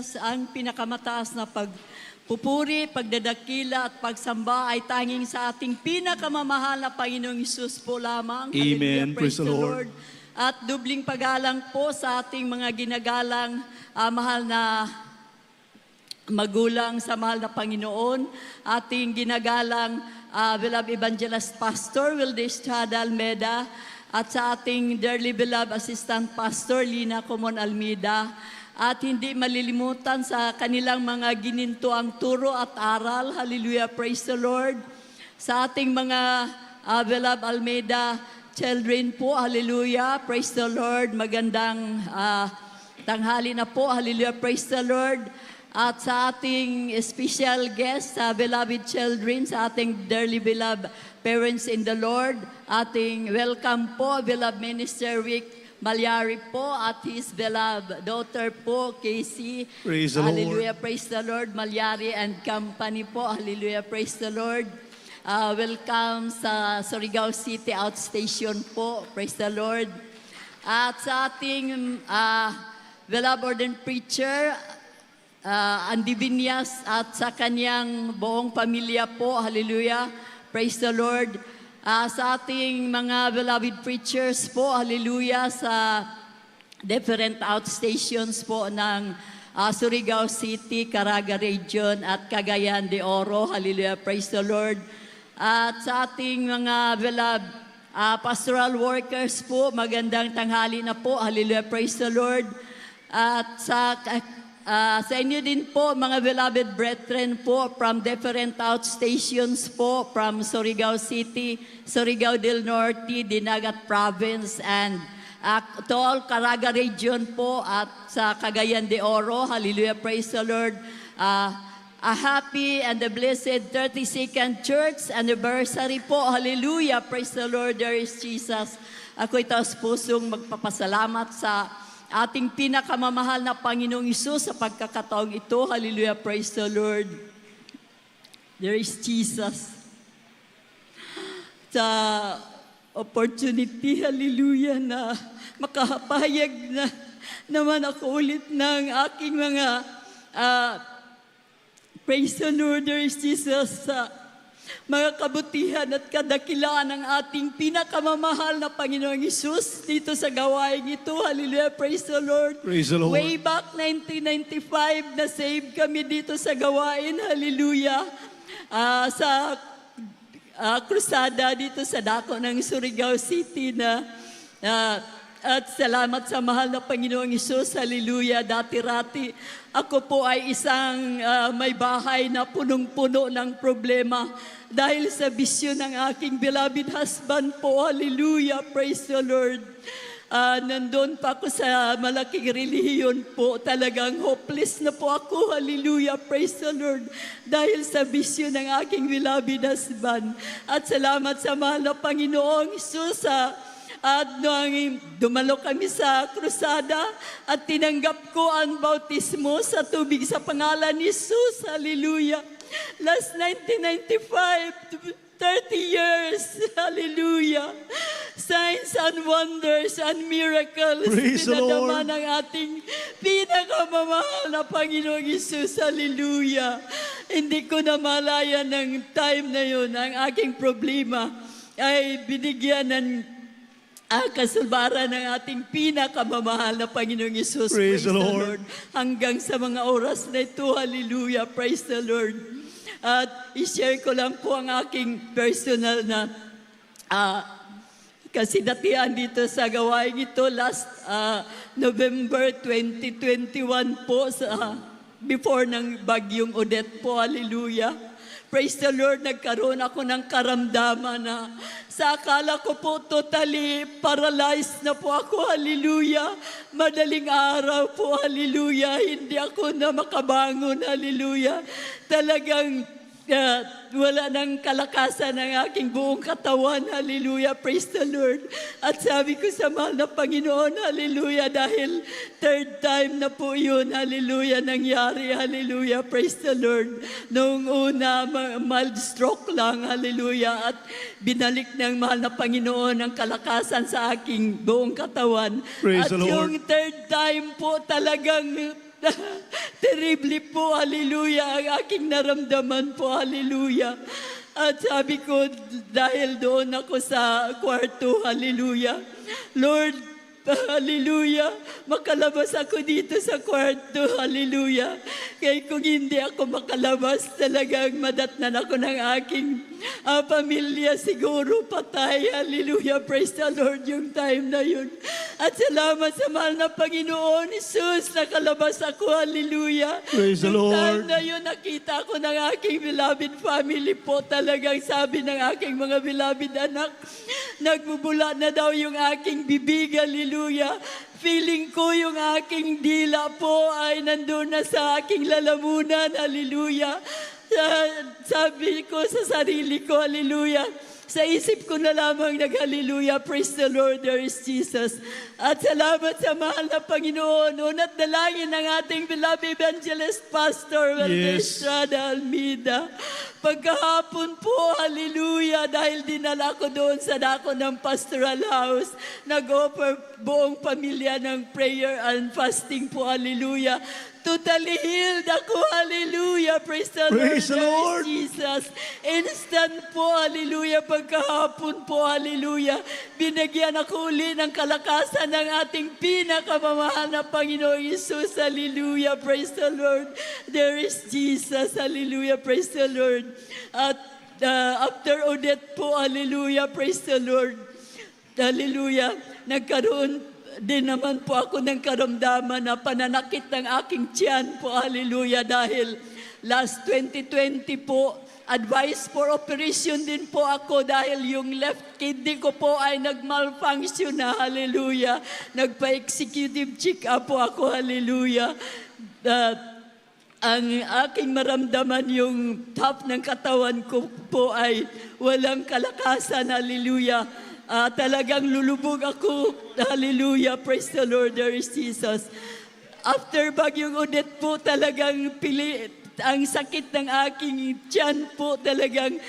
Jesus, ang pinakamataas na pagpupuri, pagdadakila at pagsamba ay tanging sa ating pinakamamahal na Panginoong Hesus po lamang. Amen. Praise the Lord. At dubling paggalang po sa ating mga ginagalang mahal na magulang sa mahal na Panginoon, ating ginagalang beloved evangelist pastor Wilde Estrada Almeida, at sa ating dearly beloved assistant pastor Lina Comon Almeida, at hindi malilimutan sa kanilang mga ginintuang turo at aral. Hallelujah, praise the Lord. Sa ating mga beloved Almeida children po, hallelujah, praise the Lord. Magandang tanghali na po, hallelujah, praise the Lord. At sa ating special guest, sa beloved children, sa ating dearly beloved parents in the Lord, ating welcome po, beloved Minister Rick Malyari po, at his beloved daughter po, Casey. Praise the Hallelujah, Lord. praise the Lord. Malyari and company po, hallelujah, praise the Lord. Welcome sa Surigao City Outstation po, praise the Lord. At sa ating beloved ordained preacher, Andy Vinyas, at sa kanyang buong pamilya po, hallelujah, praise the Lord. Sa ating mga beloved preachers po, hallelujah, sa different outstations po ng Surigao City, Caraga Region at Cagayan de Oro, hallelujah, praise the Lord. At sa ating mga beloved pastoral workers po, magandang tanghali na po, hallelujah, praise the Lord. At sa inyo din po, mga beloved brethren po, from different outstations po, from Surigao City, Surigao del Norte, Dinagat Province, and to all Caraga Region po, at sa Cagayan de Oro, hallelujah, praise the Lord. A happy and a blessed 32nd church anniversary po, hallelujah, praise the Lord, there is Jesus. Ako'y taos pusong magpapasalamat sa ating pinakamamahal na Panginoong Hesus sa pagkakataong ito. Hallelujah, praise the Lord. There is Jesus. Sa opportunity, hallelujah, na makapayag na naman ako ulit ng aking mga praise the Lord, there is Jesus, sa mga kabutihan at kadakilaan ng ating pinakamamahal na Panginoong Hesus dito sa gawaing ito. Hallelujah, praise the Lord. Praise the Lord. Way back 1995, na-save kami dito sa gawain. Hallelujah. Sa krusada dito sa dako ng Surigao City na at salamat sa mahal na Panginoong Hesus. Hallelujah. Dati-rati ako po ay isang may bahay na punong-puno ng problema dahil sa bisyo ng aking beloved husband po. Hallelujah. Praise the Lord. Nandun pa ako sa malaking relihiyon po. Talagang hopeless na po ako. Hallelujah. Praise the Lord. Dahil sa bisyo ng aking beloved husband. At salamat sa mahal na Panginoong Hesus. At nung dumalo kami sa krusada at tinanggap ko ang bautismo sa tubig sa pangalan ni Jesus. Hallelujah. Last 1995, 30 years. Hallelujah. Signs and wonders and miracles. Praise the Pinadama Lord. ng ating pinakamamahal na Panginoong Hesus. Hallelujah. Hindi ko na malaya ng time na yun. Ang aking problema ay binigyan ng kasulbaran ng ating pinakamamahal na Panginoong Hesus. Praise the Lord. Hanggang sa mga oras na ito, hallelujah, praise the Lord. At i-share ko lang po ang aking personal na kasidatian dito sa gawain ito. Last November 2021 po, before ng bagyong Odette po, hallelujah. Praise the Lord, nagkaroon ako ng karamdaman na sa akala ko po totally paralyzed na po ako, hallelujah. Madaling araw po, hallelujah. Hindi ako na makabangon, hallelujah. Talagang wala ng kalakasan ng aking buong katawan, hallelujah, praise the Lord. At sabi ko sa mahal na Panginoon, hallelujah, dahil third time na po yun, hallelujah, nangyari, hallelujah, praise the Lord. Noong una, mild stroke lang, hallelujah, at binalik ng mahal na Panginoon ang kalakasan sa aking buong katawan. Praise at the Lord. yung third time po talagang terrible po, hallelujah, ang aking naramdaman po, hallelujah. At sabi ko, dahil doon ako sa kwarto, hallelujah, Lord, hallelujah, makalabas ako dito sa kwarto, hallelujah. Kaya kung hindi ako makalabas, talagang madatnan ako ng aking pamilya, siguro patay, hallelujah, praise the Lord yung time na yun. At salamat sa mahal na Panginoon, Jesus, nakalabas ako, hallelujah. Praise the Yung time Lord. na yun, nakita ko ng aking beloved family po, talagang sabi ng aking mga beloved anak, nagbubula na daw yung aking bibig, hallelujah. Feeling ko yung aking dila po ay nandun na sa aking lalamunan, hallelujah. Sabi ko sa sarili ko, hallelujah. Sa isip ko na lamang nag-hallelujah, praise the Lord, there is Jesus. At salamat sa mahal na Panginoon. Una't dalangin ng ating beloved evangelist pastor, Valdez Estrada Almeida. Pagkahapon po, hallelujah, dahil dinala ko doon sa dako ng pastoral house, nag-offer buong pamilya ng prayer and fasting po, hallelujah. Totally healed ako, hallelujah, praise the Praise the Lord, Lord. Jesus. Instant po, hallelujah, pagkahapon po, hallelujah. Binigyan ako uli ng kalakasan ng ating pinakamamahal na Panginoong Isus, hallelujah, praise the Lord. There is Jesus, hallelujah, praise the Lord. At after Odette po, hallelujah, praise the Lord. Hallelujah, nagkaroon din naman po ako ng karamdaman na pananakit ng aking tiyan po, hallelujah, dahil last 2020 po, advice for operation din po ako dahil yung left kidney ko po ay nag-malfunction na, hallelujah. Nagpa-executive check-up po ako, hallelujah. Ang aking maramdaman, yung top ng katawan ko po ay walang kalakasan, hallelujah. Talagang lulubog ako. Hallelujah. Praise the Lord. There is Jesus. After Bagyong Odette po, talagang ang sakit ng aking tiyan po, talagang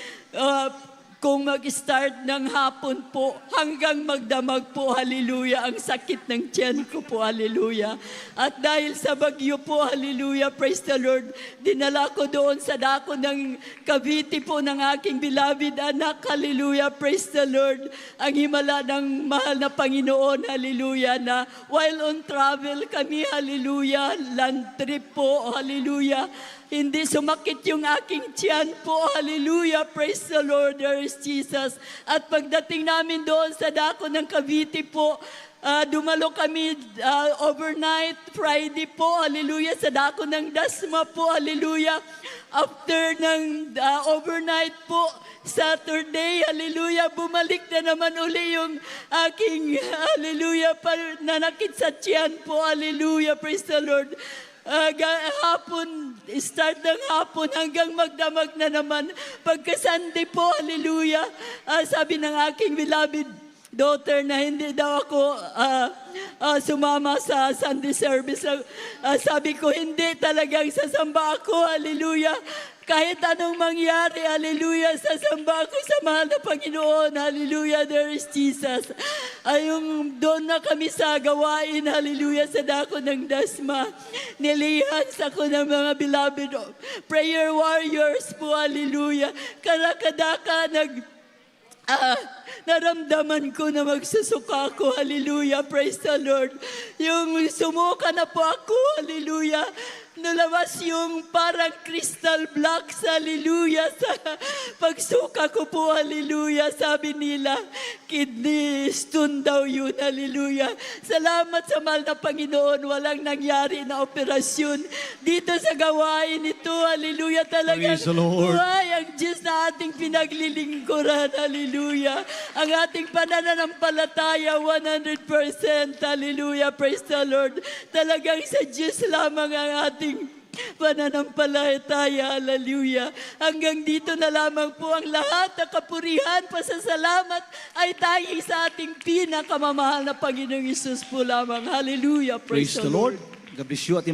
kung mag-start ng hapon po, hanggang magdamag po, hallelujah, ang sakit ng tiyan ko po, hallelujah. At dahil sa bagyo po, hallelujah, praise the Lord, dinala ko doon sa dako ng Cavite po ng aking beloved anak, hallelujah, praise the Lord, ang himala ng mahal na Panginoon, hallelujah, na while on travel kami, hallelujah, land trip po, hallelujah, hindi sumakit yung aking tiyan po. Hallelujah. Praise the Lord. There is Jesus. At pagdating namin doon sa dako ng Cavite po, dumalo kami overnight, Friday po. Hallelujah. Sa dako ng Dasma po. Hallelujah. After ng overnight po, Saturday, hallelujah, bumalik na naman uli yung aking, hallelujah, nanakit sa tiyan po. Hallelujah. Praise the Lord. Hapon, start ng hapon hanggang magdamag na naman. Pagka Sunday po, hallelujah, sabi ng aking beloved daughter na hindi daw ako sumama sa Sunday service. Sabi ko, hindi talagang sasamba ako, hallelujah. Kahit anong mangyari, hallelujah, sasamba ako sa mahal na Panginoon, hallelujah, there is Jesus. Yung doon na kami sa gawain, hallelujah, sa dako ng Dasma. Nilihans ako ng mga beloved prayer warriors po, hallelujah. Karakadaka naramdaman ko na magsusuka ako, hallelujah, praise the Lord. Yung sumuka na po ako, hallelujah, nalabas yung parang crystal blocks, hallelujah, sa pagsuka ko po, hallelujah, sabi nila, kidney stone daw yun, hallelujah. Salamat sa mahal na Panginoon, walang nangyari na operasyon dito sa gawain ito, hallelujah, talagang Praise the Lord. buhay ang Diyos na ating pinaglilingkuran, hallelujah. Ang ating pananampalataya, 100%, hallelujah, praise the Lord. Talagang sa Diyos lamang ang ating pananampalataya, hallelujah. Hanggang dito na lamang po ang lahat ng kapurihan, pasasalamat ay tanging sa ating pinakamamahal na Panginoong Isus po lamang. Hallelujah, Praise the Lord. God bless you.